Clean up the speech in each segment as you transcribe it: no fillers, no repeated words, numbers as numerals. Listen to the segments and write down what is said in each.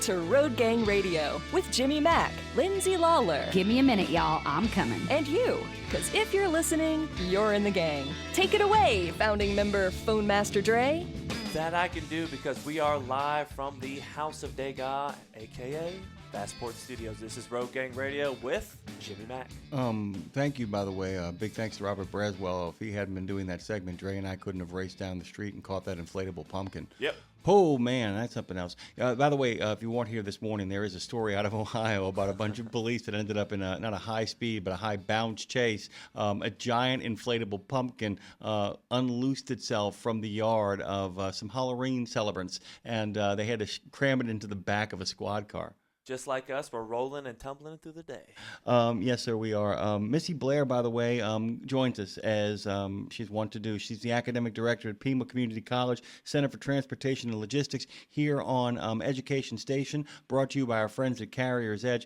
to Road Gang Radio with Jimmy Mack, Lindsay Lawler. Give me a minute, y'all. I'm coming. And you, because if you're listening, you're in the gang. Take it away, founding member Phone Master Dre. That I can do because we are live from the House of Degas, a.k.a. Passport Studios. This is Road Gang Radio with Jimmy Mack. Thank you, by the way. Big thanks to Robert Braswell. If he hadn't been doing that segment, Dre and I couldn't have raced down the street and caught that inflatable pumpkin. Yep. Oh, man, that's something else. By the way, if you weren't here this morning, there is a story out of Ohio about a bunch of police that ended up in not a high speed, but a high bounce chase. A giant inflatable pumpkin unloosed itself from the yard of some Halloween celebrants, and they had to cram it into the back of a squad car. Just like us, we're rolling and tumbling through the day. Yes, sir, we are. Missy Blair, by the way, joins us as she's wont to do. She's the academic director at Pima Community College, Center for Transportation and Logistics here on Education Station, brought to you by our friends at Carrier's Edge.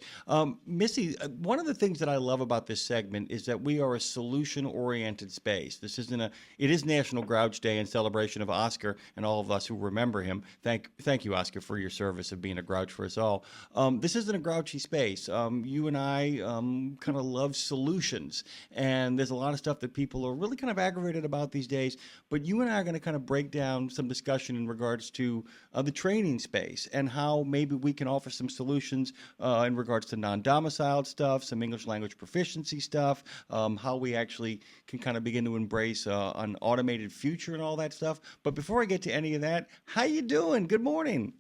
Missy, one of the things that I love about this segment is that we are a solution-oriented space. This isn't it is National Grouch Day in celebration of Oscar and all of us who remember him. Thank you, Oscar, for your service of being a grouch for us all. This isn't a grouchy space. You and I kind of love solutions, and there's a lot of stuff that people are really kind of aggravated about these days, but you and I are going to kind of break down some discussion in regards to the training space and how maybe we can offer some solutions in regards to non-domiciled stuff, some English language proficiency stuff, how we actually can kind of begin to embrace an automated future and all that stuff. But before I get to any of that, how you doing? Good morning.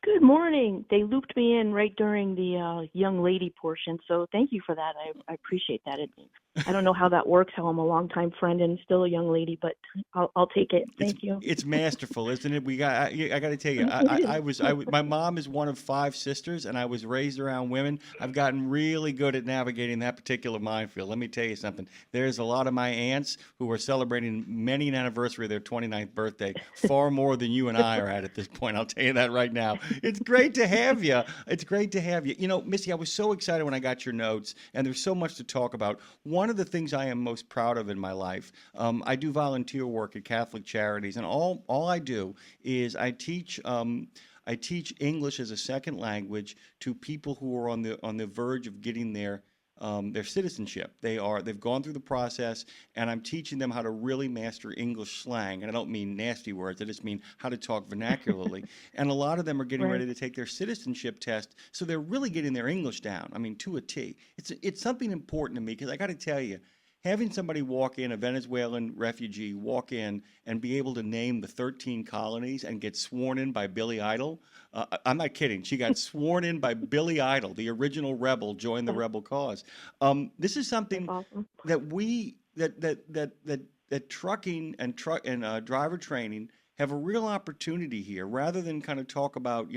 Good morning. They looped me in right during the young lady portion, so thank you for that. I appreciate that. I don't know how that works, how I'm a longtime friend and still a young lady, but I'll take it. Thank you. It's masterful, isn't it? I got to tell you, my mom is one of 5 sisters, and I was raised around women. I've gotten really good at navigating that particular minefield. Let me tell you something. There's a lot of my aunts who are celebrating many an anniversary of their 29th birthday, far more than you and I are at this point. I'll tell you that right now. It's great to have you. It's great to have you. You know, Missy, I was so excited when I got your notes, and there's so much to talk about. One of the things I am most proud of in my life, I do volunteer work at Catholic Charities, and all I do is I teach English as a second language to people who are on the verge of getting their citizenship. They've gone through the process, and I'm teaching them how to really master English slang. And I don't mean nasty words. I just mean how to talk vernacularly. And a lot of them are getting ready to take their citizenship test, so they're really getting their English down. I mean, to a T. It's something important to me because I got to tell you, having somebody walk in, a Venezuelan refugee, walk in and be able to name the 13 colonies and get sworn in by Billy Idol. I'm not kidding. She got sworn in by Billy Idol, the original rebel, joined the rebel cause. This is something that trucking and driver training have a real opportunity here, rather than kind of talk about,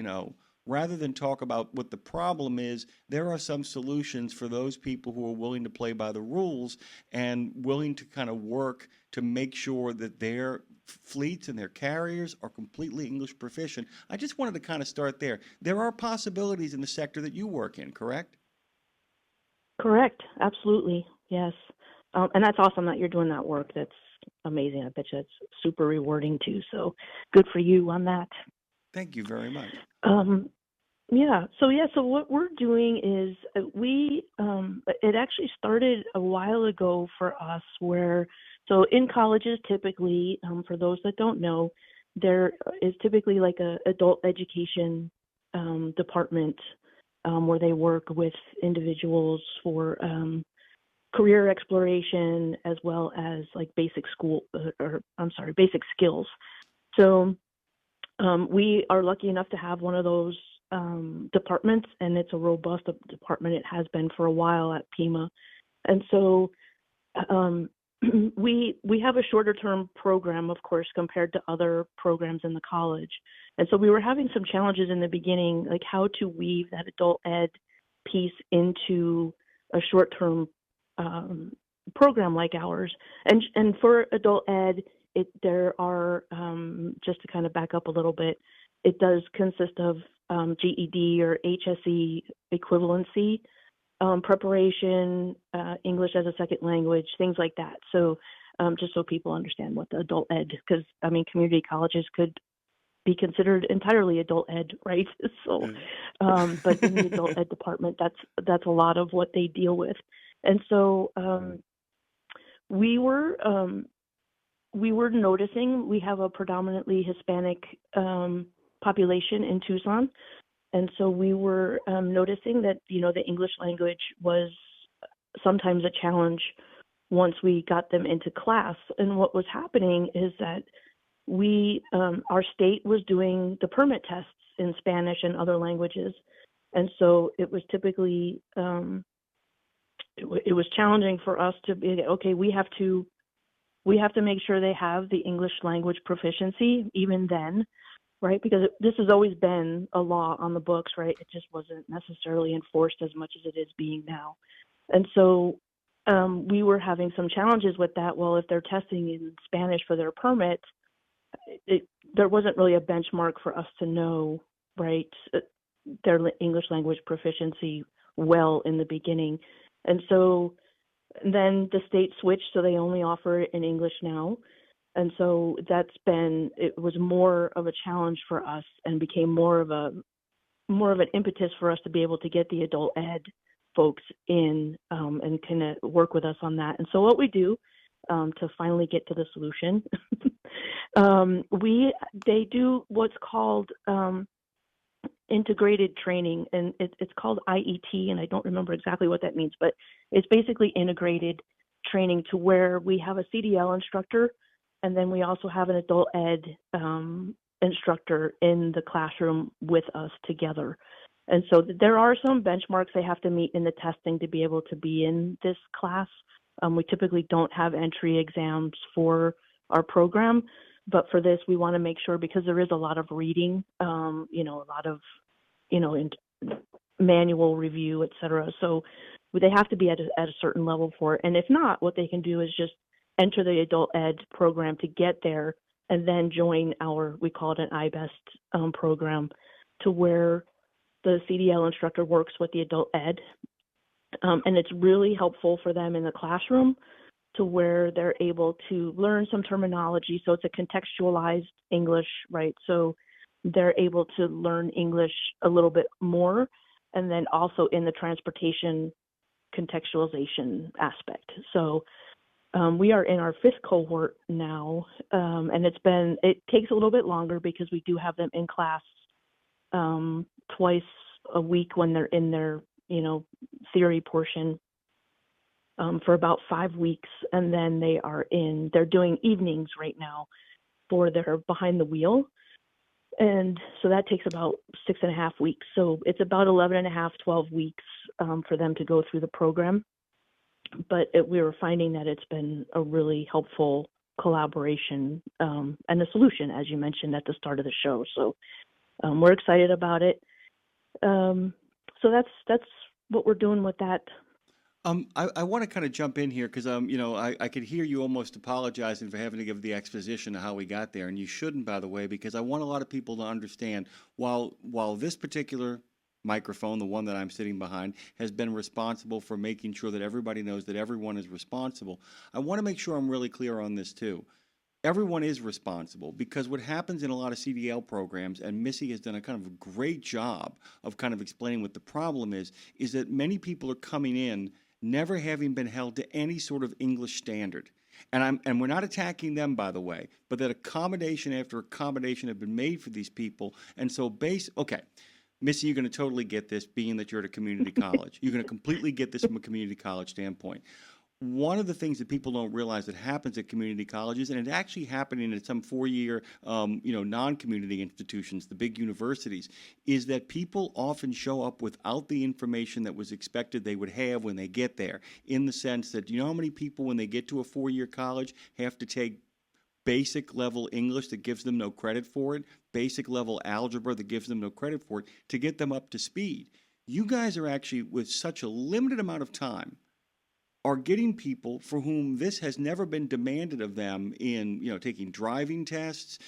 rather than talk about what the problem is. There are some solutions for those people who are willing to play by the rules and willing to kind of work to make sure that their fleets and their carriers are completely English proficient. I just wanted to kind of start there. There are possibilities in the sector that you work in, correct? Correct. Absolutely. Yes. And that's awesome that you're doing that work. That's amazing. I bet you it's super rewarding too. So good for you on that. Thank you very much. So what we're doing is it actually started a while ago for us so in colleges typically, for those that don't know, there is typically like a adult education department where they work with individuals for career exploration as well as like basic skills. So we are lucky enough to have one of those departments, and it's a robust department. It has been for a while at Pima. And so we have a shorter term program, of course, compared to other programs in the college. And so we were having some challenges in the beginning, like how to weave that adult ed piece into a short term program like ours. And for adult ed, there are, just to kind of back up a little bit, it does consist of GED or HSE equivalency, preparation, English as a second language, things like that. So just so people understand what the adult ed, because, I mean, community colleges could be considered entirely adult ed, right? So, but in the adult ed department, that's a lot of what they deal with. And so we were noticing we have a predominantly Hispanic population in Tucson, and so we were noticing that the English language was sometimes a challenge once we got them into class. And what was happening is that our state was doing the permit tests in Spanish and other languages, and so it was typically it was challenging for us to be okay. We have to make sure they have the English language proficiency even then, right? Because this has always been a law on the books, right? It just wasn't necessarily enforced as much as it is being now. And so we were having some challenges with that. Well, if they're testing in Spanish for their permit, there wasn't really a benchmark for us to know, right, their English language proficiency well in the beginning. And so then the state switched, so they only offer it in English now. And so it was more of a challenge for us and became more of an impetus for us to be able to get the adult ed folks in and kind of work with us on that. And so what we do to finally get to the solution, they do what's called integrated training, and it's called IET, and I don't remember exactly what that means, but it's basically integrated training to where we have a CDL instructor, and then we also have an adult ed instructor in the classroom with us together. And so there are some benchmarks they have to meet in the testing to be able to be in this class. We typically don't have entry exams for our program, but for this, we want to make sure, because there is a lot of reading, a lot of, manual review, et cetera. So they have to be at a certain level for it. And if not, what they can do is just enter the adult ed program to get there and then join we call it an IBEST program, to where the CDL instructor works with the adult ed. And it's really helpful for them in the classroom, to where they're able to learn some terminology. So it's a contextualized English, right? So they're able to learn English a little bit more, and then also in the transportation contextualization aspect. So we are in our 5th cohort now, and it takes a little bit longer because we do have them in class twice a week when they're in their theory portion for about 5 weeks, and then they're doing evenings right now for their behind the wheel, and so that takes about 6.5 weeks. So it's about 11.5, 12 weeks for them to go through the program. But we were finding that it's been a really helpful collaboration and a solution, as you mentioned at the start of the show. So we're excited about it. So that's what we're doing with that. I want to kind of jump in here because, I could hear you almost apologizing for having to give the exposition of how we got there, and you shouldn't, by the way, because I want a lot of people to understand while this particular microphone, the one that I'm sitting behind, has been responsible for making sure that everybody knows that everyone is responsible. I want to make sure I'm really clear on this too. Everyone is responsible, because what happens in a lot of CDL programs, and Missy has done a kind of a great job of kind of explaining what the problem is that many people are coming in never having been held to any sort of English standard. And we're not attacking them, by the way, but that accommodation after accommodation have been made for these people. And so okay, Missy, you're going to totally get this, being that you're at a community college. You're going to completely get this from a community college standpoint. One of the things that people don't realize that happens at community colleges, and it's actually happening at some 4-year, non-community institutions, the big universities, is that people often show up without the information that was expected they would have when they get there, in the sense that, how many people, when they get to a 4-year college, have to take basic level English that gives them no credit for it, basic level algebra that gives them no credit for it, to get them up to speed. You guys are actually, with such a limited amount of time, are getting people for whom this has never been demanded of them in, taking driving tests,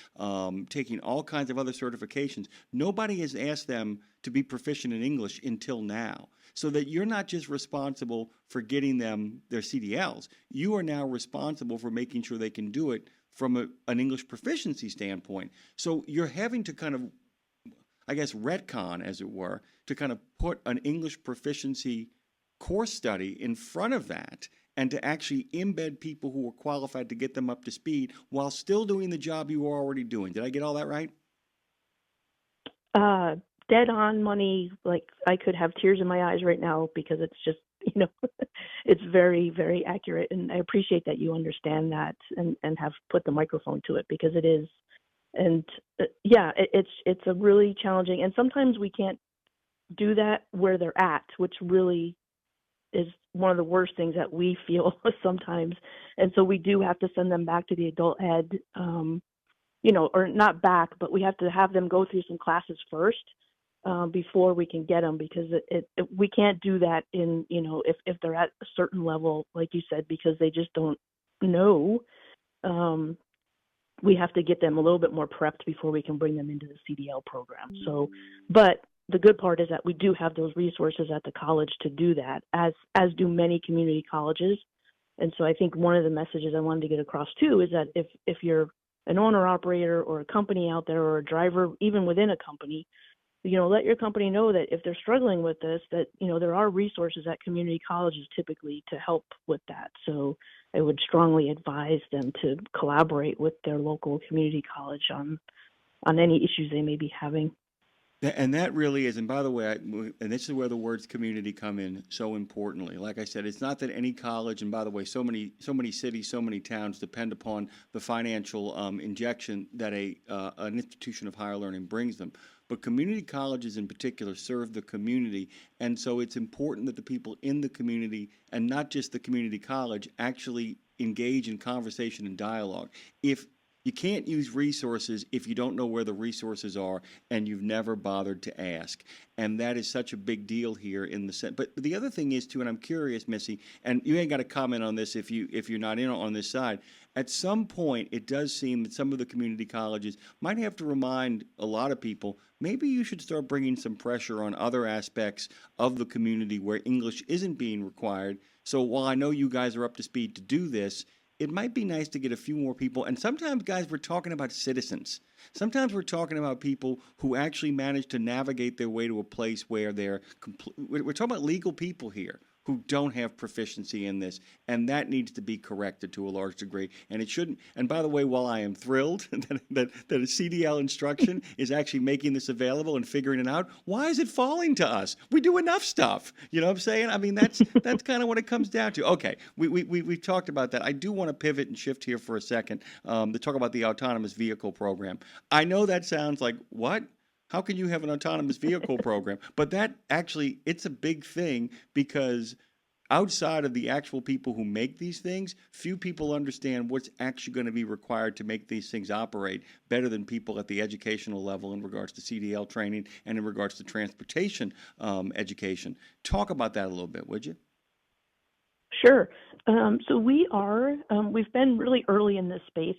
taking all kinds of other certifications. Nobody has asked them to be proficient in English until now. So that you're not just responsible for getting them their CDLs. You are now responsible for making sure they can do it from an English proficiency standpoint. So you're having to kind of, I guess, retcon, as it were, to kind of put an English proficiency course study in front of that and to actually embed people who are qualified to get them up to speed while still doing the job you were already doing. Did I get all that right? Dead on money. Like, I could have tears in my eyes right now because it's just, it's very, very accurate. And I appreciate that you understand that and have put the microphone to it, because it is. And it's a really challenging, and sometimes we can't do that where they're at, which really is one of the worst things that we feel sometimes. And so we do have to send them back to the adult ed, or not back, but we have to have them go through some classes first before we can get them, because we can't do that in, if they're at a certain level, like you said, because they just don't know. We have to get them a little bit more prepped before we can bring them into the CDL program. So, but the good part is that we do have those resources at the college to do that, as do many community colleges. And so I think one of the messages I wanted to get across too is that if you're an owner operator or a company out there, or a driver, even within a company, let your company know that if they're struggling with this, that, there are resources at community colleges typically to help with that. So I would strongly advise them to collaborate with their local community college on any issues they may be having. And that really is, and by the way, and this is where the words community come in so importantly. Like I said, it's not that any college, and by the way, so many cities, so many towns depend upon the financial injection that an institution of higher learning brings them. But community colleges in particular serve the community, and so it's important that the people in the community, and not just the community college, actually engage in conversation and dialogue. If you can't use resources if you don't know where the resources are and you've never bothered to ask. And that is such a big deal here in the sense. But the other thing is, too, and I'm curious, Missy, and you ain't got to comment on this if you're not in on this side. At some point, it does seem that some of the community colleges might have to remind a lot of people, maybe you should start bringing some pressure on other aspects of the community where English isn't being required. So while I know you guys are up to speed to do this, it might be nice to get a few more people. And sometimes, guys, we're talking about citizens. Sometimes we're talking about people who actually manage to navigate their way to a place where we're talking about legal people here who don't have proficiency in this, and that needs to be corrected to a large degree. And it shouldn't. And by the way, while I am thrilled that a CDL instruction is actually making this available and figuring it out, why is it falling to us? We do enough stuff. You know what I'm saying? I mean, that's kind of what it comes down to. Okay, we've talked about that. I do want to pivot and shift here for a second to talk about the autonomous vehicle program. I know that sounds like, what? How can you have an autonomous vehicle program? But that actually, it's a big thing, because outside of the actual people who make these things, few people understand what's actually going to be required to make these things operate better than people at the educational level in regards to CDL training and in regards to transportation education. Talk about that a little bit, would you? Sure. So we've been really early in this space,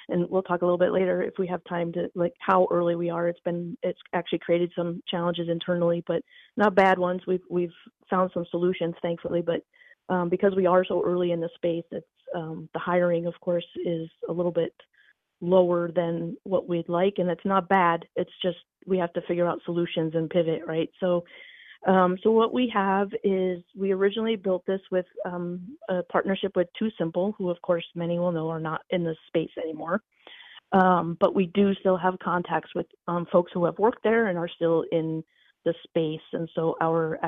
and we'll talk a little bit later if we have time to, like, how early we are. It's actually created some challenges internally, but not bad ones. We've found some solutions, thankfully, but because we are so early in the space, it's the hiring, of course, is a little bit lower than what we'd like, and that's not bad. It's just we have to figure out solutions and pivot, right? So what we have is, we originally built this with a partnership with Too Simple, who, of course, many will know are not in the space anymore. But we do still have contacts with folks who have worked there and are still in the space. And so our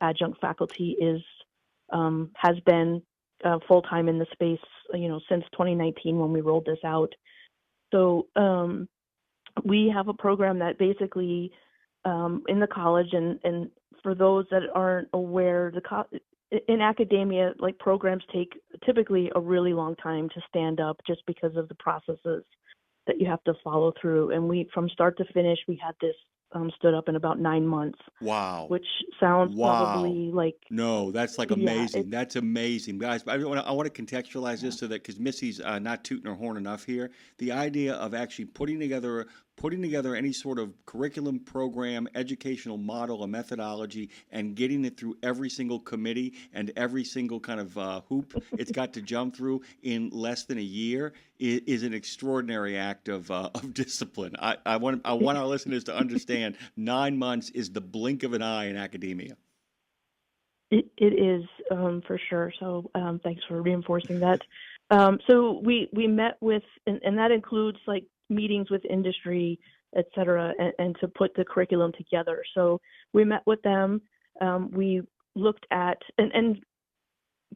adjunct faculty has been full-time in the space, since 2019 when we rolled this out. So we have a program that basically in the college, and for those that aren't aware, in academia, like, programs take typically a really long time to stand up, just because of the processes that you have to follow through. And from start to finish, we had this stood up in about 9 months. Wow. Which sounds probably like... No, that's like amazing. Yeah, that's amazing. Guys, I want to contextualize this so that, because Missy's not tooting her horn enough here, the idea of actually putting together putting together any sort of curriculum, program, educational model, or methodology, and getting it through every single committee and every single kind of hoop it's got to jump through in less than a year is an extraordinary act of discipline. I want our listeners to understand 9 months is the blink of an eye in academia. It is for sure. So thanks for reinforcing that. So we met with, and that includes like meetings with industry, et cetera, and to put the curriculum together. So we met with them. We looked at, and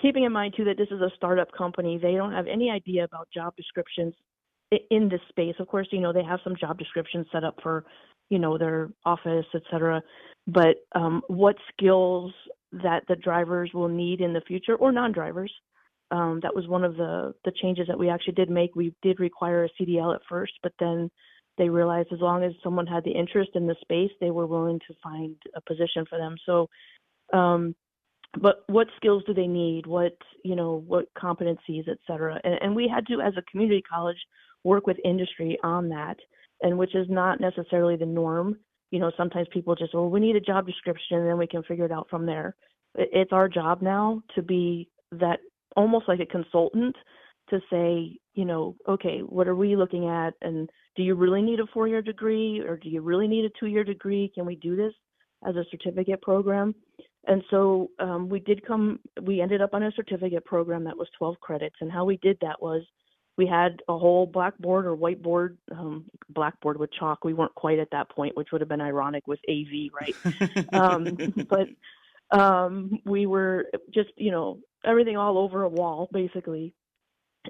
keeping in mind too that this is a startup company, they don't have any idea about job descriptions in this space. Of course, they have some job descriptions set up for, their office, et cetera. But what skills that the drivers will need in the future, or non-drivers. That was one of the changes that we actually did make. We did require a CDL at first, but then they realized as long as someone had the interest in the space, they were willing to find a position for them. So, but what skills do they need? What competencies, et cetera. And we had to, as a community college, work with industry on that, and which is not necessarily the norm. Sometimes people just, we need a job description and then we can figure it out from there. It's our job now to be that almost like a consultant to say, okay, what are we looking at? And do you really need a 4-year degree, or do you really need a 2-year degree? Can we do this as a certificate program? And so we ended up on a certificate program that was 12 credits. And how we did that was we had a whole blackboard or whiteboard, blackboard with chalk. We weren't quite at that point, which would have been ironic with AV, right? But we were just, everything all over a wall, basically.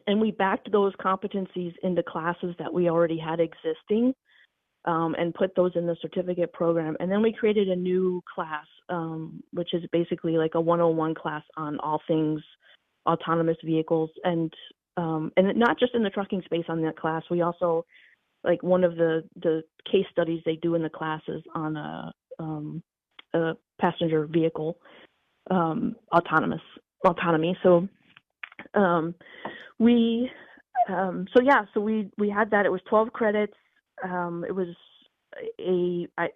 And we backed those competencies into classes that we already had existing, and put those in the certificate program. And then we created a new class, which is basically like a 101 class on all things autonomous vehicles. And not just in the trucking space on that class. We also, like, one of the case studies they do in the classes on a passenger vehicle, autonomy. So we had that. It was 12 credits. It was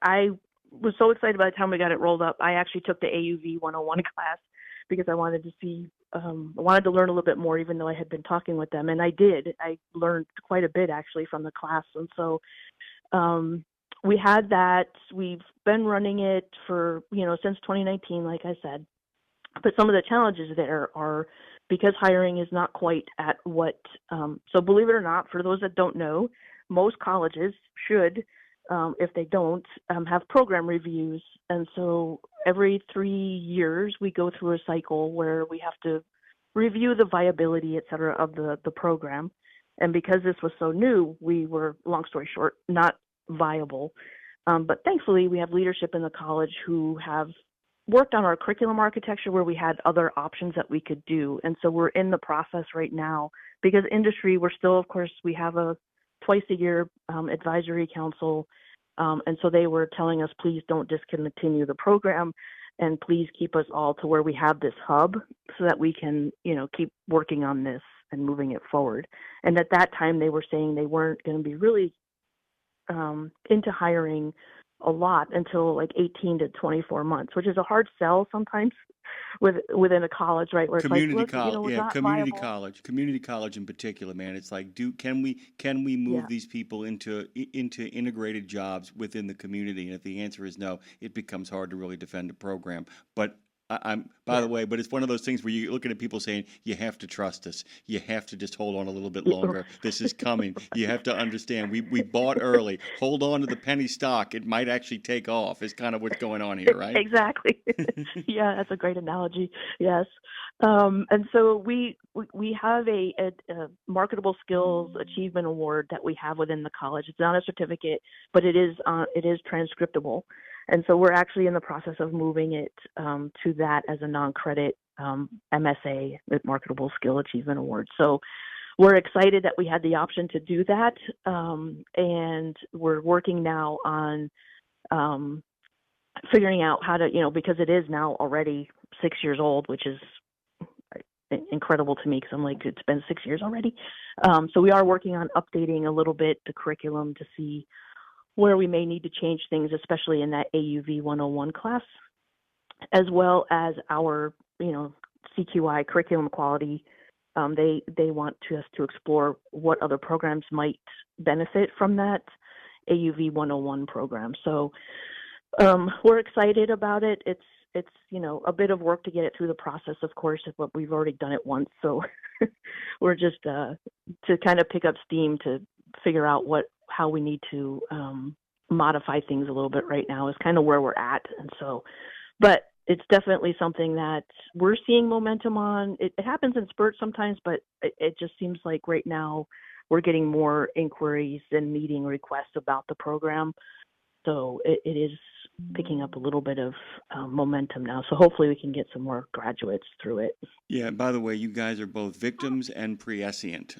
I was so excited by the time we got it rolled up. I actually took the AUV 101 class because I wanted to see, I wanted to learn a little bit more, even though I had been talking with them. And I did. I learned quite a bit, actually, from the class. And so we had that. We've been running it for, since 2019, like I said. But some of the challenges there are because hiring is not quite at what, so believe it or not, for those that don't know, most colleges should, if they don't, have program reviews. And so every 3 years, we go through a cycle where we have to review the viability, et cetera, of the program. And because this was so new, we were, long story short, not viable. But thankfully, we have leadership in the college who have worked on our curriculum architecture where we had other options that we could do. And so we're in the process right now because industry, we're still, of course, we have a twice a year advisory council. And so they were telling us, please don't discontinue the program and please keep us all to where we have this hub so that we can, keep working on this and moving it forward. And at that time, they were saying they weren't going to be really into hiring a lot until like 18 to 24 months, which is a hard sell sometimes within a college, right? Where Community it's like, college, community college in particular, man. It's like, can we move these people into integrated jobs within the community? And if the answer is no, it becomes hard to really defend a program. But by the way, but it's one of those things where you're looking at people saying, you have to trust us. You have to just hold on a little bit longer. This is coming. You have to understand. We bought early. Hold on to the penny stock. It might actually take off is kind of what's going on here, right? Exactly. Yeah, that's a great analogy. Yes. And so we have a marketable skills achievement award that we have within the college. It's not a certificate, but it is transcriptable. And so we're actually in the process of moving it to that as a non-credit MSA, Marketable Skill Achievement Award. So we're excited that we had the option to do that. And we're working now on figuring out how to, because it is now already 6 years old, which is incredible to me because I'm like, it's been 6 years already. So we are working on updating a little bit the curriculum to see where we may need to change things, especially in that AUV 101 class, as well as our, CQI curriculum quality. They want us to explore what other programs might benefit from that AUV 101 program. So we're excited about it. It's a bit of work to get it through the process, of course, but we've already done it once. So we're just to kind of pick up steam to figure out how we need to modify things a little bit right now is kind of where we're at. And so, but it's definitely something that we're seeing momentum on. It happens in spurts sometimes, but it just seems like right now we're getting more inquiries and meeting requests about the program. So it is picking up a little bit of momentum now. So hopefully we can get some more graduates through it. Yeah, by the way, you guys are both victims and prescient,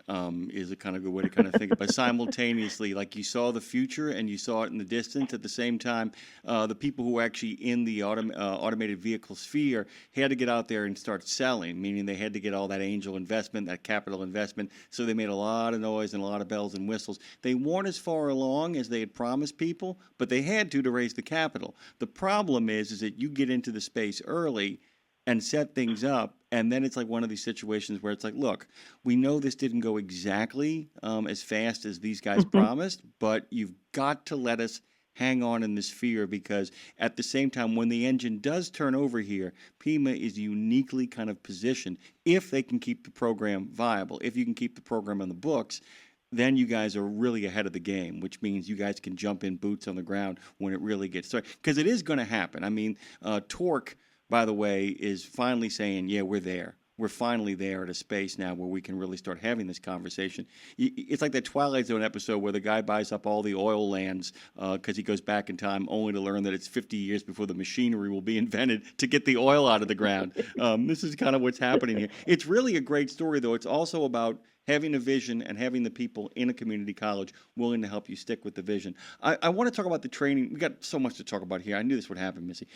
is a kind of good way to kind of think it. But simultaneously, like you saw the future and you saw it in the distance. At the same time, the people who were actually in the automated vehicle sphere had to get out there and start selling, meaning they had to get all that angel investment, that capital investment. So they made a lot of noise and a lot of bells and whistles. They weren't as far along as they had promised people, but they had to raise the capital. The problem is that you get into the space early and set things up, and then it's like one of these situations where it's like, look, we know this didn't go exactly as fast as these guys promised, but you've got to let us hang on in this sphere, because at the same time, when the engine does turn over here, Pima is uniquely kind of positioned. If they can keep the program viable, if you can keep the program on the books, then you guys are really ahead of the game, which means you guys can jump in boots on the ground when it really gets started. Because it is going to happen. I mean, Torque, by the way, is finally saying, yeah, we're there. We're finally there at a space now where we can really start having this conversation. It's like that Twilight Zone episode where the guy buys up all the oil lands because he goes back in time only to learn that it's 50 years before the machinery will be invented to get the oil out of the ground. This is kind of what's happening here. It's really a great story, though. It's also about having a vision and having the people in a community college willing to help you stick with the vision. I want to talk about the training. We've got so much to talk about here. I knew this would happen, Missy.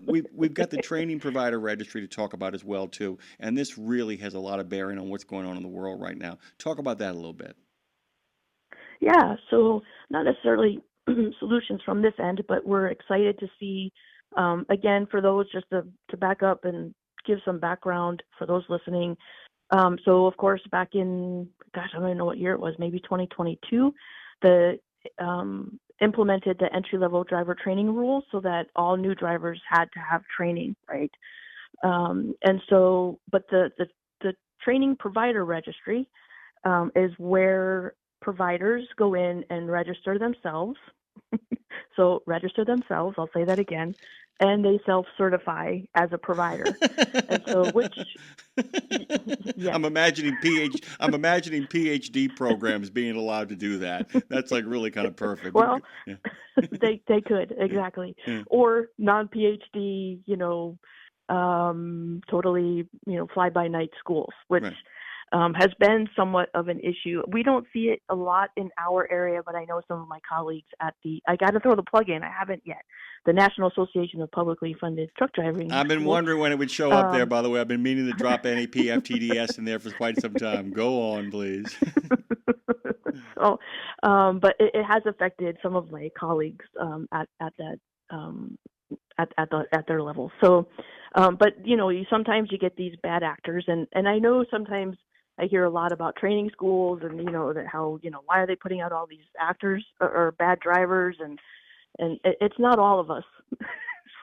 We've got the Training Provider Registry to talk about as well, too. And this really has a lot of bearing on what's going on in the world right now. Talk about that a little bit. Yeah, so not necessarily solutions from this end, but we're excited to see, again, for those, just to back up and give some background for those listening. So, of course, back in, I don't even know what year it was, maybe 2022, the implemented the entry-level driver training rules so that all new drivers had to have training, right? And so, but the Training Provider Registry is where providers go in and register themselves. So register themselves, I'll say that again, and they self-certify as a provider. And so, yes. I'm imagining PhD programs being allowed to do that. That's like really kind of perfect. Well, yeah. they could, exactly. Yeah. Or non-PhD, totally, fly-by-night schools, which Right. Has been somewhat of an issue. We don't see it a lot in our area, but I know some of my colleagues I got to throw the plug in, I haven't yet, the National Association of Publicly Funded Truck Driving I've been Schools. wondering when it would show up there, by the way. I've been meaning to drop NAP FTDS in there for quite some time. Go on, please. So, but it has affected some of my colleagues at their level. So, but sometimes you get these bad actors, and I know sometimes I hear a lot about training schools and that how why are they putting out all these actors or bad drivers, and it's not all of us.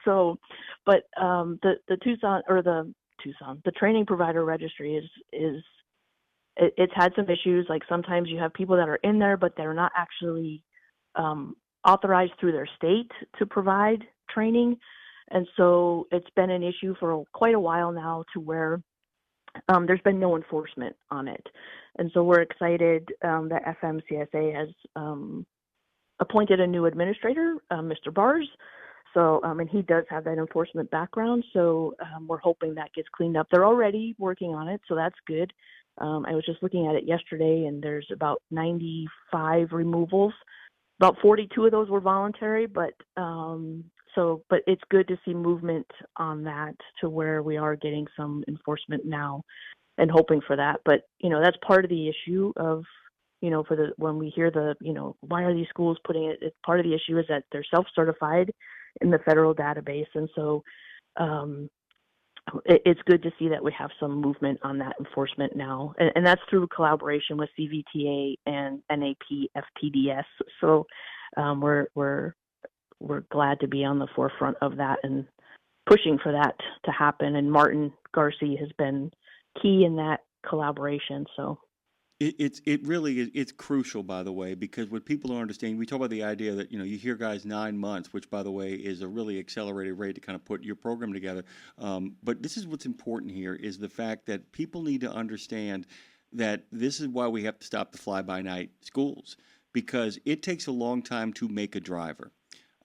So, but the Training Provider Registry it's had some issues. Like sometimes you have people that are in there, but they're not actually authorized through their state to provide training. And so it's been an issue for quite a while now to where there's been no enforcement on it. And so we're excited that FMCSA has appointed a new administrator, Mr. Bars. So, and he does have that enforcement background. So we're hoping that gets cleaned up. They're already working on it, so that's good. I was just looking at it yesterday, and there's about 95 removals. About 42 of those were voluntary, but it's good to see movement on that to where we are getting some enforcement now and hoping for that. But, that's part of the issue of, when we hear why are these schools putting it, part of the issue is that they're self-certified in the federal database. And so it's good to see that we have some movement on that enforcement now. And that's through collaboration with CVTA and NAP FTDS. So we're glad to be on the forefront of that and pushing for that to happen. And Martin Garcia has been key in that collaboration. So it really is. It's crucial, by the way, because what people don't understand, we talk about the idea that, you hear guys 9 months, which, by the way, is a really accelerated rate to kind of put your program together. But this is what's important here is the fact that people need to understand that this is why we have to stop the fly-by-night schools, because it takes a long time to make a driver.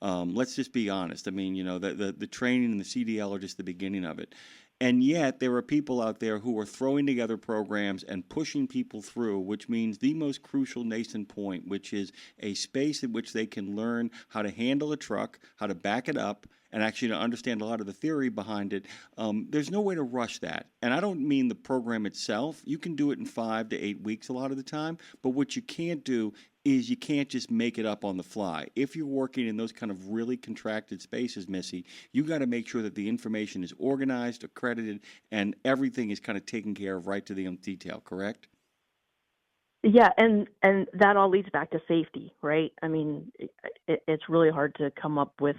Let's just be honest. I mean, the training and the CDL are just the beginning of it. And yet there are people out there who are throwing together programs and pushing people through, which means the most crucial nascent point, which is a space in which they can learn how to handle a truck, how to back it up, and actually to understand a lot of the theory behind it. There's no way to rush that. And I don't mean the program itself. You can do it in 5 to 8 weeks a lot of the time. But what you can't do is you can't just make it up on the fly. If you're working in those kind of really contracted spaces, Missy, you got to make sure that the information is organized, accredited, and everything is kind of taken care of right to the nth detail, correct? Yeah, and that all leads back to safety, right? I mean, it's really hard to come up with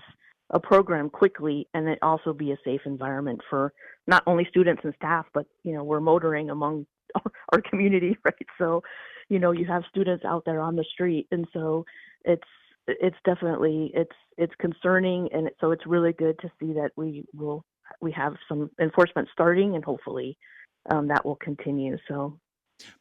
a program quickly and it also be a safe environment for not only students and staff, but, we're motoring among our community, right? So, you have students out there on the street. And so it's definitely, it's concerning. And so it's really good to see that we have some enforcement starting and hopefully that will continue. So.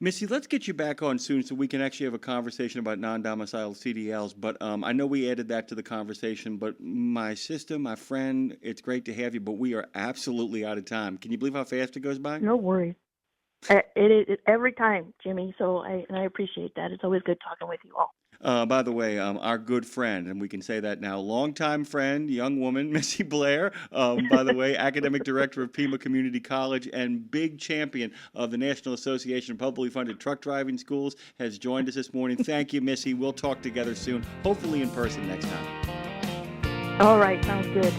Missy, let's get you back on soon so we can actually have a conversation about non-domiciled CDLs. But I know we added that to the conversation. But my sister, my friend, it's great to have you, but we are absolutely out of time. Can you believe how fast it goes by? No worries. It every time, Jimmy. So I appreciate that. It's always good talking with you all. By the way, our good friend, and we can say that now, longtime friend, young woman, Missy Blair, by the way, academic director of Pima Community College and big champion of the National Association of Publicly Funded Truck Driving Schools, has joined us this morning. Thank you, Missy. We'll talk together soon, hopefully in person next time. All right. Sounds good.